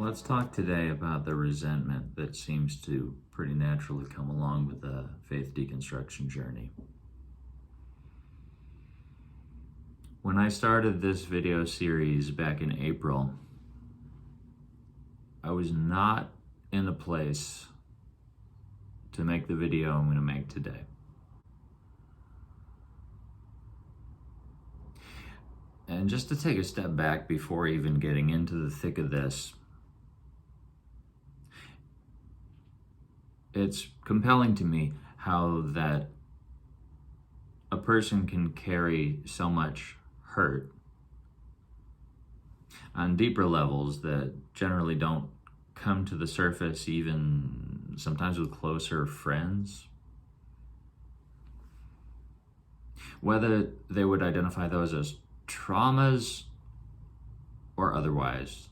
Let's talk today about the resentment that seems to pretty naturally come along with the faith deconstruction journey. When I started this video series back in April, I was not in a place to make the video I'm going to make today. And just to take a step back before even getting into the thick of this, it's compelling to me how that a person can carry so much hurt on deeper levels that generally don't come to the surface, even sometimes with closer friends. Whether they would identify those as traumas or otherwise.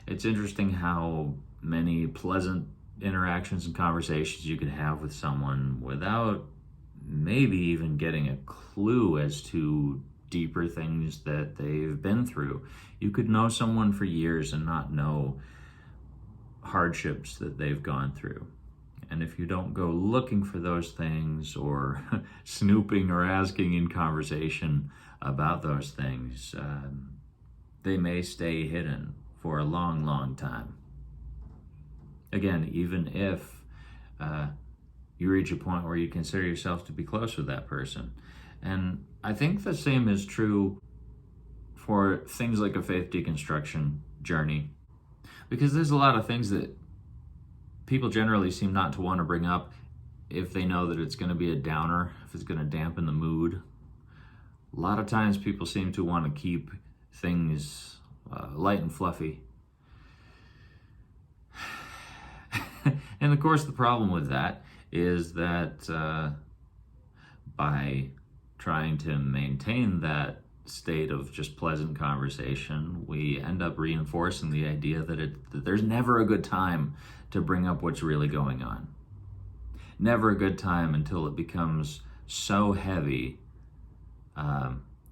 It's interesting how many pleasant interactions and conversations you can have with someone without maybe even getting a clue as to deeper things that they've been through. You could know someone for years and not know hardships that they've gone through. And if you don't go looking for those things or snooping or asking in conversation about those things, they may stay hidden for a long, long time. Again, even if you reach a point where you consider yourself to be close with that person. And I think the same is true for things like a faith deconstruction journey, because there's a lot of things that people generally seem not to want to bring up if they know that it's going to be a downer, if it's going to dampen the mood. A lot of times people seem to want to keep things light and fluffy. And of course, the problem with that is that by trying to maintain that state of just pleasant conversation, we end up reinforcing the idea that there's never a good time to bring up what's really going on. Never a good time until it becomes so heavy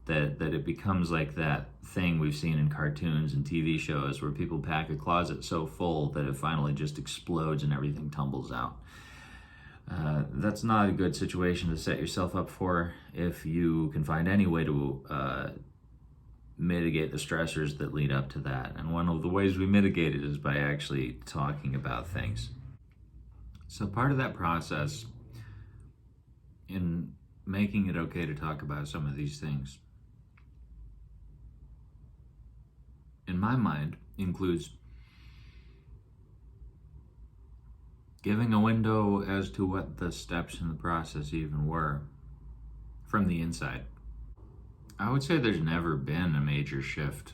that it becomes like that thing we've seen in cartoons and TV shows where people pack a closet so full that it finally just explodes and everything tumbles out. That's not a good situation to set yourself up for if you can find any way to mitigate the stressors that lead up to that. And one of the ways we mitigate it is by actually talking about things. So part of that process in making it okay to talk about some of these things, in my mind, includes giving a window as to what the steps in the process even were from the inside. I would say there's never been a major shift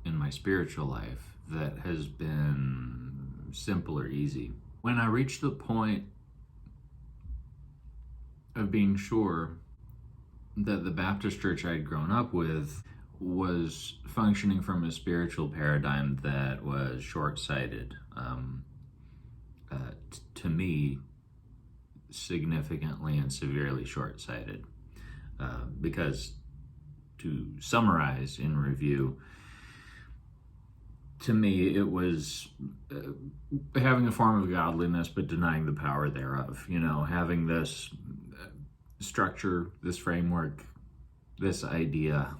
in my spiritual life that has been simple or easy. When I reached the point of being sure that the Baptist church I'd grown up with was functioning from a spiritual paradigm that was short-sighted, to me, significantly and severely short-sighted. Because, to summarize in review, to me it was having a form of godliness but denying the power thereof. Having this structure, this framework, this idea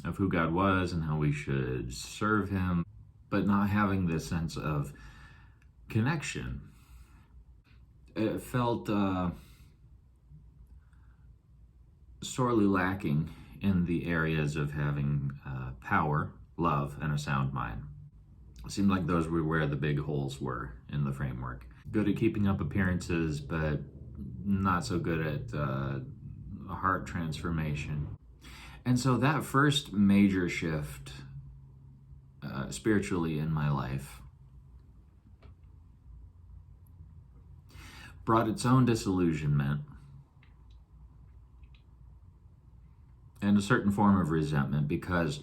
of who God was and how we should serve him, but not having this sense of connection. It felt sorely lacking in the areas of having power, love, and a sound mind. It seemed like those were where the big holes were in the framework. Good at keeping up appearances, but not so good at heart transformation. And so that first major shift spiritually in my life brought its own disillusionment and a certain form of resentment, because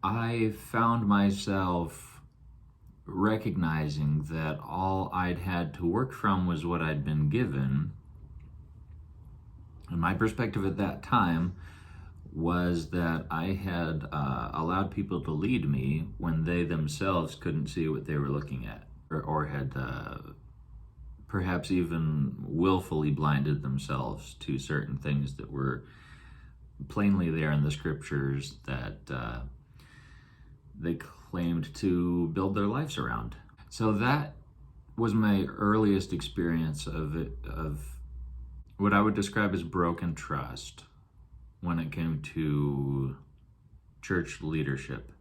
I found myself recognizing that all I'd had to work from was what I'd been given. And my perspective at that time was that I had allowed people to lead me when they themselves couldn't see what they were looking at, or had perhaps even willfully blinded themselves to certain things that were plainly there in the scriptures that they claimed to build their lives around. So that was my earliest experience of what I would describe as broken trust when it came to church leadership.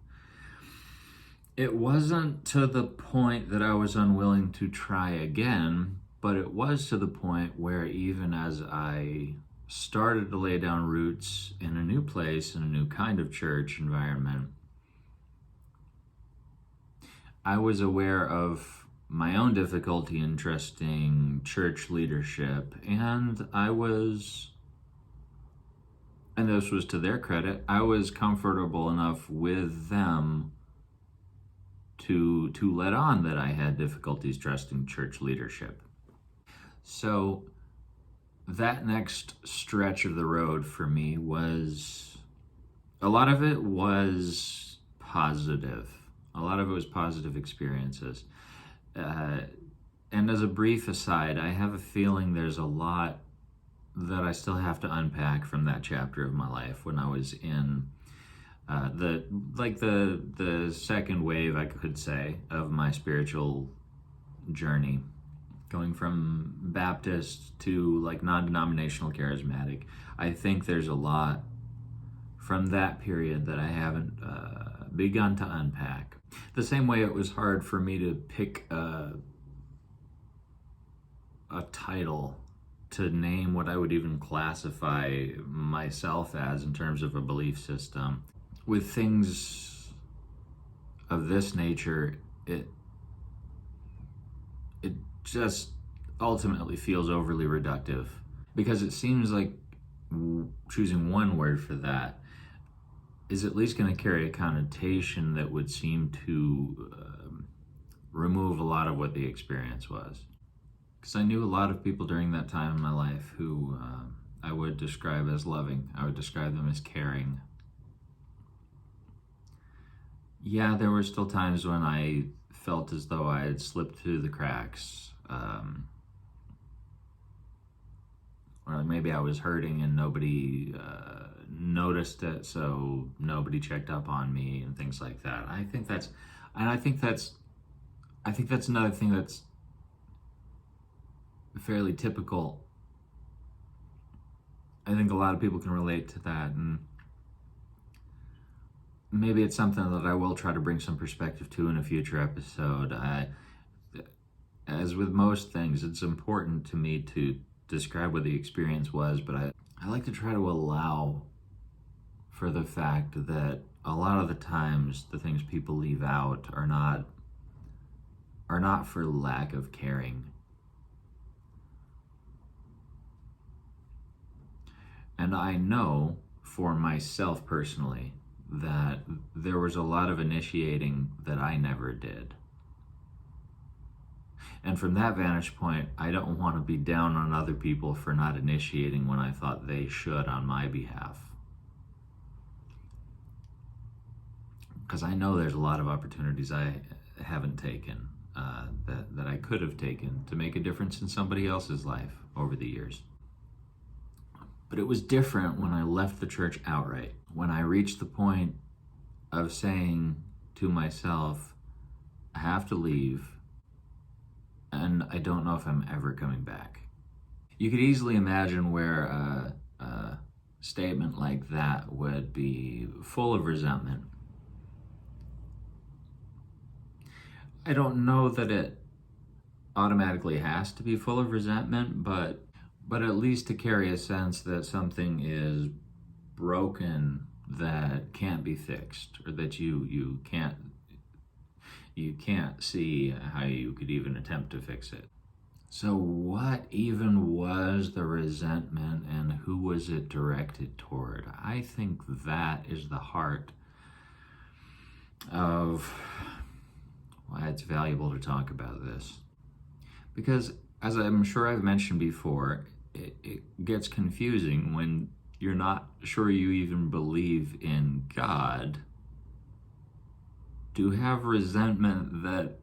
It wasn't to the point that I was unwilling to try again, but it was to the point where even as I started to lay down roots in a new place, in a new kind of church environment, I was aware of my own difficulty in trusting church leadership, and this was to their credit, I was comfortable enough with them to let on that I had difficulties trusting church leadership. So that next stretch of the road for me was, a lot of it was positive. A lot of it was positive experiences. And as a brief aside, I have a feeling there's a lot that I still have to unpack from that chapter of my life when I was in the second wave, I could say, of my spiritual journey, going from Baptist to like non-denominational charismatic. I think there's a lot from that period that I haven't begun to unpack. The same way it was hard for me to pick a title to name what I would even classify myself as in terms of a belief system. With things of this nature, it just ultimately feels overly reductive, because it seems like choosing one word for that is at least going to carry a connotation that would seem to remove a lot of what the experience was. Because I knew a lot of people during that time in my life who I would describe as loving. I would describe them as caring. Yeah, there were still times when I felt as though I had slipped through the cracks. Or maybe I was hurting and nobody noticed it, so nobody checked up on me and things like that. I think that's another thing that's fairly typical. I think a lot of people can relate to that, and maybe it's something that I will try to bring some perspective to in a future episode. As with most things, it's important to me to describe what the experience was, but I like to try to allow for the fact that a lot of the times the things people leave out are not for lack of caring. And I know for myself personally that there was a lot of initiating that I never did. And from that vantage point, I don't want to be down on other people for not initiating when I thought they should on my behalf. Because I know there's a lot of opportunities I haven't taken, that I could have taken to make a difference in somebody else's life over the years. But it was different when I left the church outright. When I reached the point of saying to myself, I have to leave, and I don't know if I'm ever coming back. You could easily imagine where a statement like that would be full of resentment. I don't know that it automatically has to be full of resentment, but at least to carry a sense that something is broken that can't be fixed, or that you can't see how you could even attempt to fix it. So what even was the resentment, and who was it directed toward? I think that is the heart of why it's valuable to talk about this. Because, as I'm sure I've mentioned before, it gets confusing when you're not sure you even believe in God, to have resentment that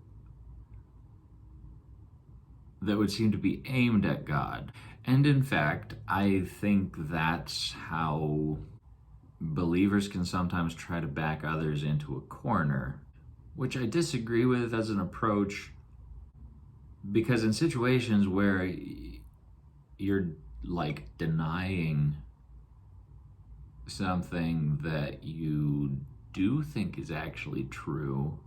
would seem to be aimed at God. And in fact, I think that's how believers can sometimes try to back others into a corner, which I disagree with as an approach, because in situations where you're like denying something that you do think is actually true,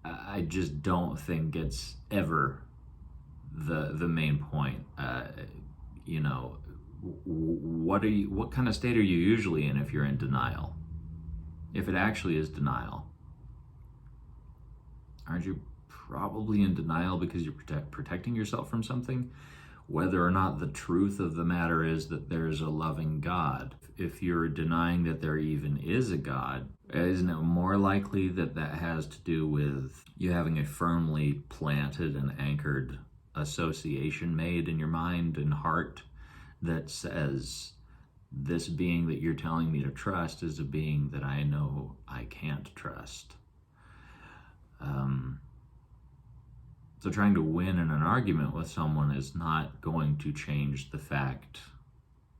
I just don't think it's ever the main point. You know, what kind of state are you usually in if you're in denial? If it actually is denial, aren't you probably in denial because you're protecting yourself from something? Whether or not the truth of the matter is that there's a loving God. If you're denying that there even is a God, isn't it more likely that that has to do with you having a firmly planted and anchored association made in your mind and heart that says, this being that you're telling me to trust is a being that I know I can't trust? So trying to win in an argument with someone is not going to change the fact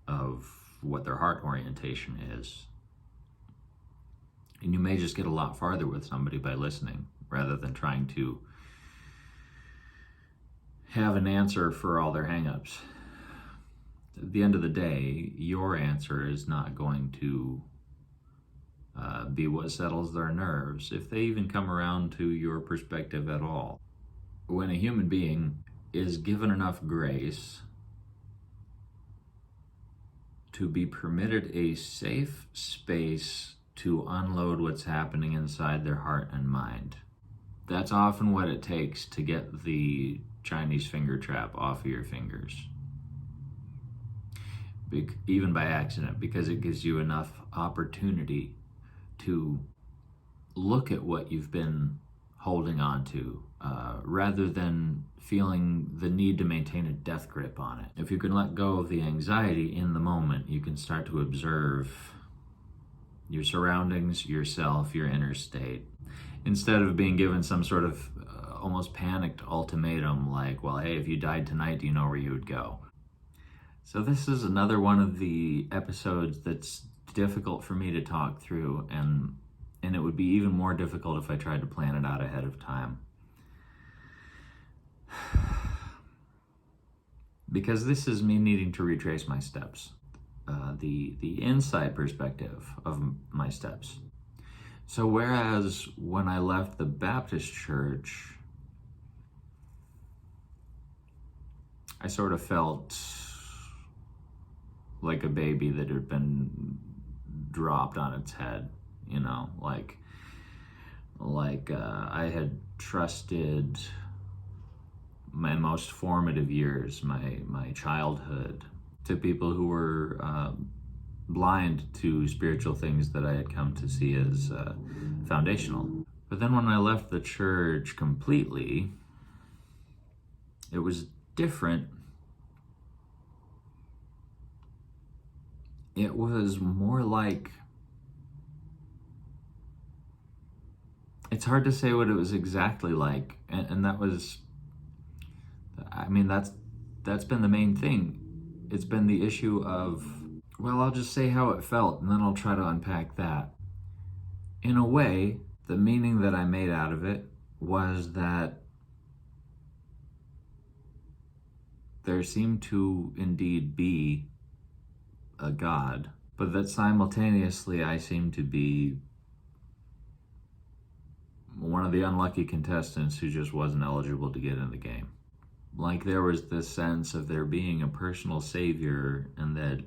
of what their heart orientation is. And you may just get a lot farther with somebody by listening rather than trying to have an answer for all their hangups. At the end of the day, your answer is not going to be what settles their nerves, if they even come around to your perspective at all. When a human being is given enough grace to be permitted a safe space to unload what's happening inside their heart and mind, that's often what it takes to get the Chinese finger trap off of your fingers. Even by accident, because it gives you enough opportunity to look at what you've been holding on to, rather than feeling the need to maintain a death grip on it. If you can let go of the anxiety in the moment, you can start to observe your surroundings, yourself, your inner state, instead of being given some sort of almost panicked ultimatum like, well, hey, if you died tonight, do you know where you would go? So this is another one of the episodes that's difficult for me to talk through, and it would be even more difficult if I tried to plan it out ahead of time. Because this is me needing to retrace my steps, the inside perspective of my steps. So whereas when I left the Baptist church, I sort of felt like a baby that had been dropped on its head, you know, like I had trusted my most formative years, my childhood, to people who were blind to spiritual things that I had come to see as foundational. But then when I left the church completely, it was different. It was more like, it's hard to say what it was exactly like, and that was, I mean, that's been the main thing. It's been the issue of, well, I'll just say how it felt, and then I'll try to unpack that. In a way, the meaning that I made out of it was that there seemed to indeed be a God, but that simultaneously I seemed to be one of the unlucky contestants who just wasn't eligible to get in the game. Like there was this sense of there being a personal savior, and that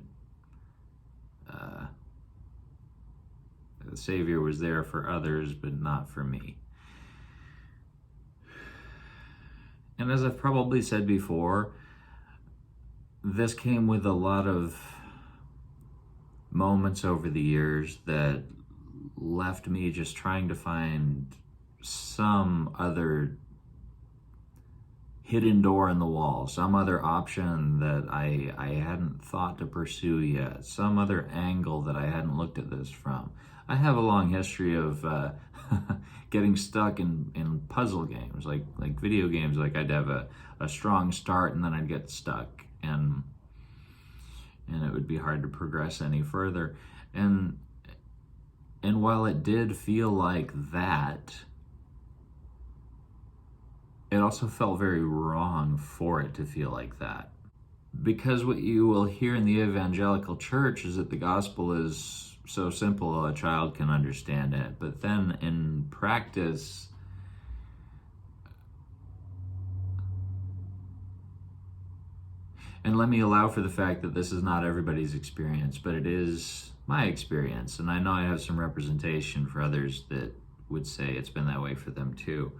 the savior was there for others but not for me. And as I've probably said before, this came with a lot of moments over the years that left me just trying to find some other hidden door in the wall, some other option that I hadn't thought to pursue yet, some other angle that I hadn't looked at this from. I have a long history of getting stuck in puzzle games, like video games. Like I'd have a strong start and then I'd get stuck, and it would be hard to progress any further. And while it did feel like that, it also felt very wrong for it to feel like that. Because what you will hear in the evangelical church is that the gospel is so simple a child can understand it. But then in practice, and let me allow for the fact that this is not everybody's experience, but it is my experience. And I know I have some representation for others that would say it's been that way for them too.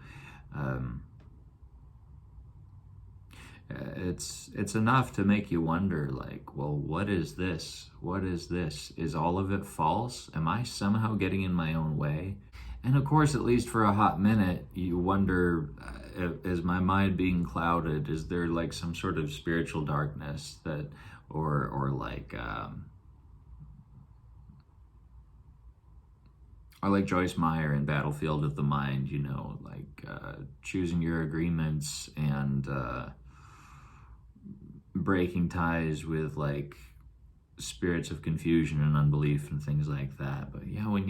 It's enough to make you wonder, like, well, what is this? What is this? Is all of it false? Am I somehow getting in my own way? And of course, at least for a hot minute, you wonder, is my mind being clouded? Is there like some sort of spiritual darkness that, or like Joyce Meyer in Battlefield of the Mind, you know, like choosing your agreements and breaking ties with like spirits of confusion and unbelief and things like that. But yeah, when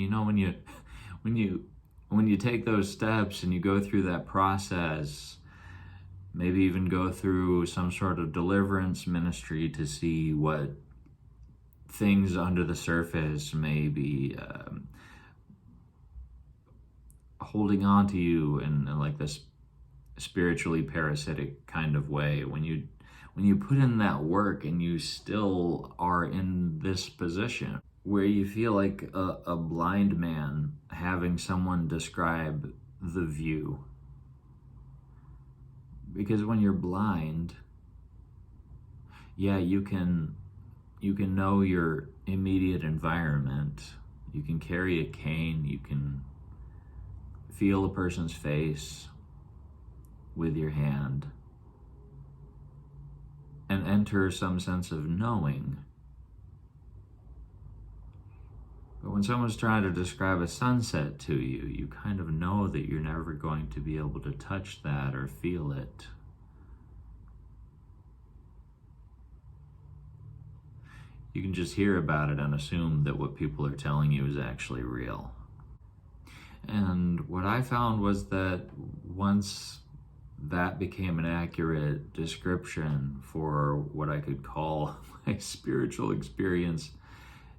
you take those steps and you go through that process, maybe even go through some sort of deliverance ministry to see what things under the surface may be holding on to you in like this spiritually parasitic kind of way. When you put in that work and you still are in this position where you feel like a blind man having someone describe the view. Because when you're blind, yeah, you can know your immediate environment. You can carry a cane, you can feel a person's face with your hand and enter some sense of knowing. But when someone's trying to describe a sunset to you, you kind of know that you're never going to be able to touch that or feel it. You can just hear about it and assume that what people are telling you is actually real. And what I found was that once that became an accurate description for what I could call my spiritual experience,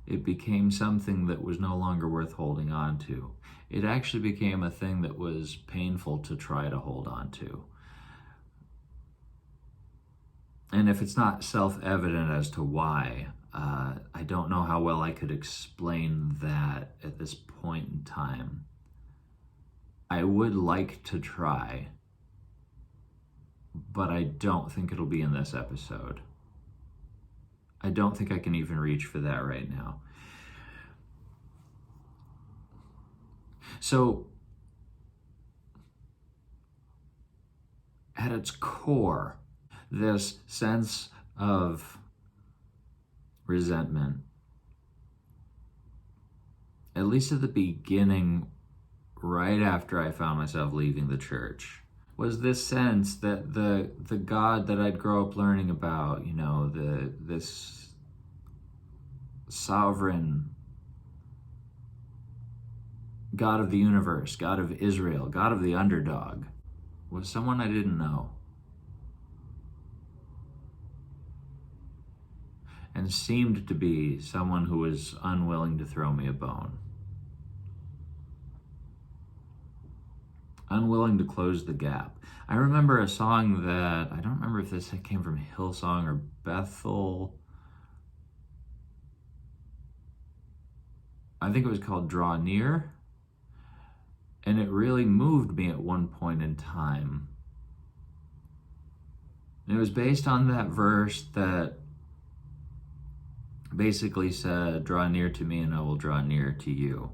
it became something that was no longer worth holding on to. It actually became a thing that was painful to try to hold on to. And if it's not self-evident as to why, I don't know how well I could explain that at this point in time. I would like to try, but I don't think it'll be in this episode. I don't think I can even reach for that right now. So, at its core, this sense of resentment, at least at the beginning, right after I found myself leaving the church, was this sense that the God that I'd grow up learning about, you know, this sovereign God of the universe, God of Israel, God of the underdog, was someone I didn't know. And seemed to be someone who was unwilling to throw me a bone. Unwilling to close the gap. I remember a song that, I don't remember if this came from Hillsong or Bethel. I think it was called Draw Near. And it really moved me at one point in time. And it was based on that verse that basically said, draw near to me and I will draw near to you.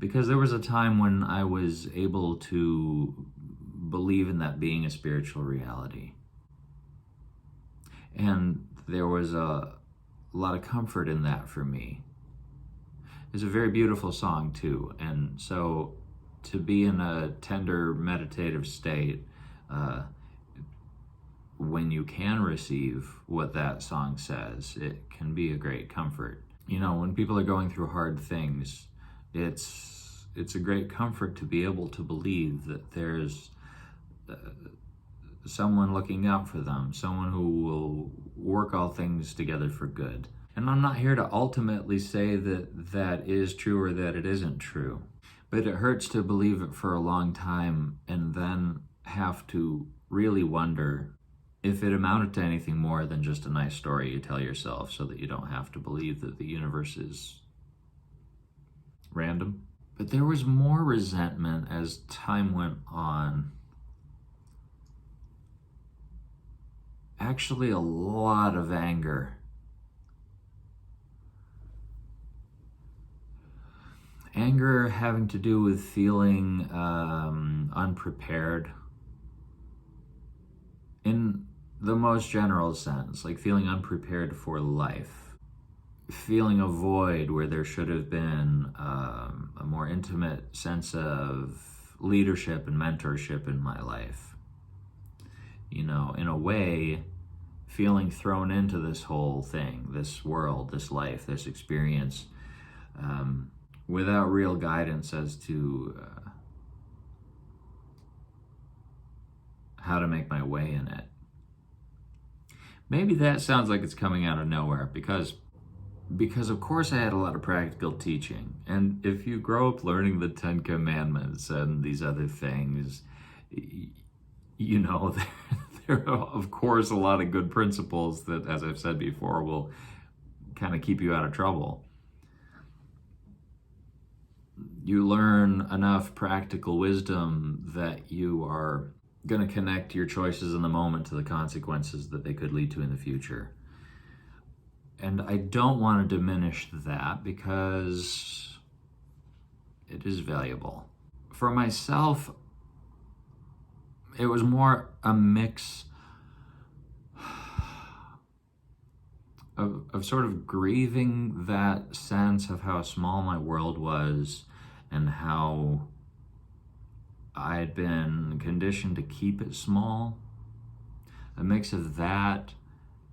Because there was a time when I was able to believe in that being a spiritual reality. And there was a lot of comfort in that for me. It's a very beautiful song too. And so to be in a tender meditative state, when you can receive what that song says, it can be a great comfort. You know, when people are going through hard things, it's a great comfort to be able to believe that there's someone looking out for them, someone who will work all things together for good. And I'm not here to ultimately say that that is true or that it isn't true, but it hurts to believe it for a long time and then have to really wonder if it amounted to anything more than just a nice story you tell yourself so that you don't have to believe that the universe is random. But there was more resentment as time went on. Actually, a lot of anger. Anger having to do with feeling unprepared in the most general sense, like feeling unprepared for life, feeling a void where there should have been a more intimate sense of leadership and mentorship in my life. You know, in a way, feeling thrown into this whole thing, this world, this life, this experience, without real guidance as to how to make my way in it. Maybe that sounds like it's coming out of nowhere because of course I had a lot of practical teaching. And if you grow up learning the Ten Commandments and these other things, you know, there are of course a lot of good principles that, as I've said before, will kind of keep you out of trouble. You learn enough practical wisdom that you are going to connect your choices in the moment to the consequences that they could lead to in the future. And I don't want to diminish that because it is valuable. For myself, it was more a mix of sort of grieving that sense of how small my world was and how I'd been conditioned to keep it small. A mix of that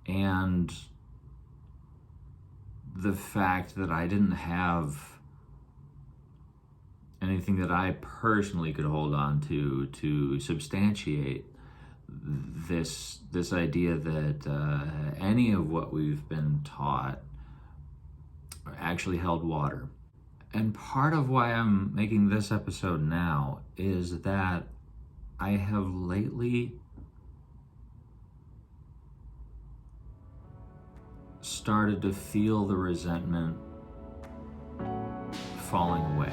and the fact that I didn't have anything that I personally could hold on to substantiate this idea that any of what we've been taught actually held water. And part of why I'm making this episode now is that I have lately started to feel the resentment falling away.